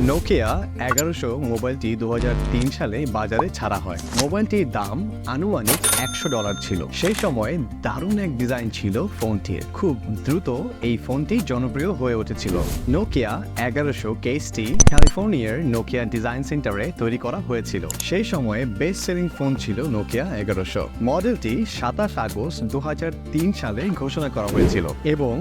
Nokia 1100 মোবাইলটি 2003 সালে বাজারে ছাড়া হয়। মোবাইলটির দাম আনুমানিক $100 ছিল। সেই সময় দারুণ এক ডিজাইন ছিল ফোনটির। খুব দ্রুত এই ফোনটি জনপ্রিয় হয়ে উঠেছিল। নোকিয়া 1100 কেসটি ক্যালিফোর্নিয়ার নোকিয়া ডিজাইন সেন্টারে তৈরি করা হয়েছিল। সেই সময়ে বেস্ট সেলিং ফোন ছিল নোকিয়া 1100। মডেলটি 27 আগস্ট 2003 সালে ঘোষণা করা হয়েছিল এবং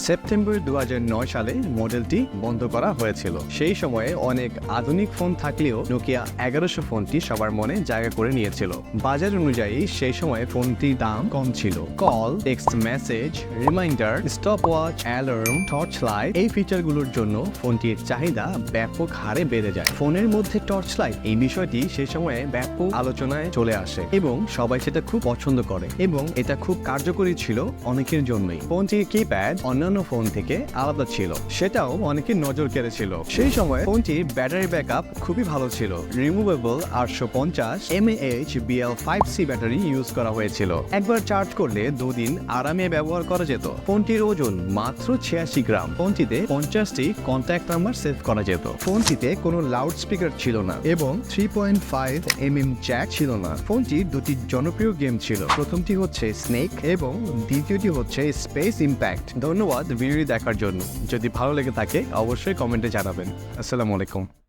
সেপ্টেম্বর 2009 সালে মডেলটি বন্ধ করা হয়েছিল। সেই সময়ে অনেক আধুনিক ফোন থাকলেও নোকিয়া 1100 ফোনটি সবার মনে জায়গা করে নিয়েছিল। বাজার অনুযায়ী সেই সময়ে ফোনটির দাম কম ছিল। Call, text message, reminder, stop watch, alarm, torch light এই ফিচারগুলোর জন্য ফোনটির চাহিদা ব্যাপক হারে বেড়ে যায়। ফোনের মধ্যে টর্চ লাইট এই বিষয়টি সেই সময়ে ব্যাপক আলোচনায় চলে আসে এবং সবাই সেটা খুব পছন্দ করে এবং এটা খুব কার্যকরী ছিল অনেকের জন্যই। ফোনটির কিপ্যাড অন্যান্য ফোন থেকে আলাদা ছিল, সেটাও অনেকের নজর কেড়েছিল। সেই সময় ফোনটির ব্যাটারি ব্যাকআপ খুবই ভালো ছিল। Removable 850 mAh BL5C battery use করা হয়েছিল। একবার চার্জ করলে 2 দিন আরামে ব্যবহার করা যেত। ফোনটির ওজন মাত্র 86 গ্রাম। ফোনটিতে 50টি কন্ট্যাক্ট নাম্বার সেভ করা যেত। ফোনটিতে কোনো লাউড স্পিকার ছিল না এবং 3.5 mm জ্যাক ছিল না। ফোনটির দুটি জনপ্রিয় গেম ছিল। প্রথমটি হচ্ছে স্নেক এবং দ্বিতীয়টি হচ্ছে স্পেস ইম্প্যাক্ট। ধন্যবাদ ভিডিওটি দেখার জন্য। যদি ভালো লেগে থাকে অবশ্যই কমেন্টে জানাবেন। আসসালামু আলাইকুম।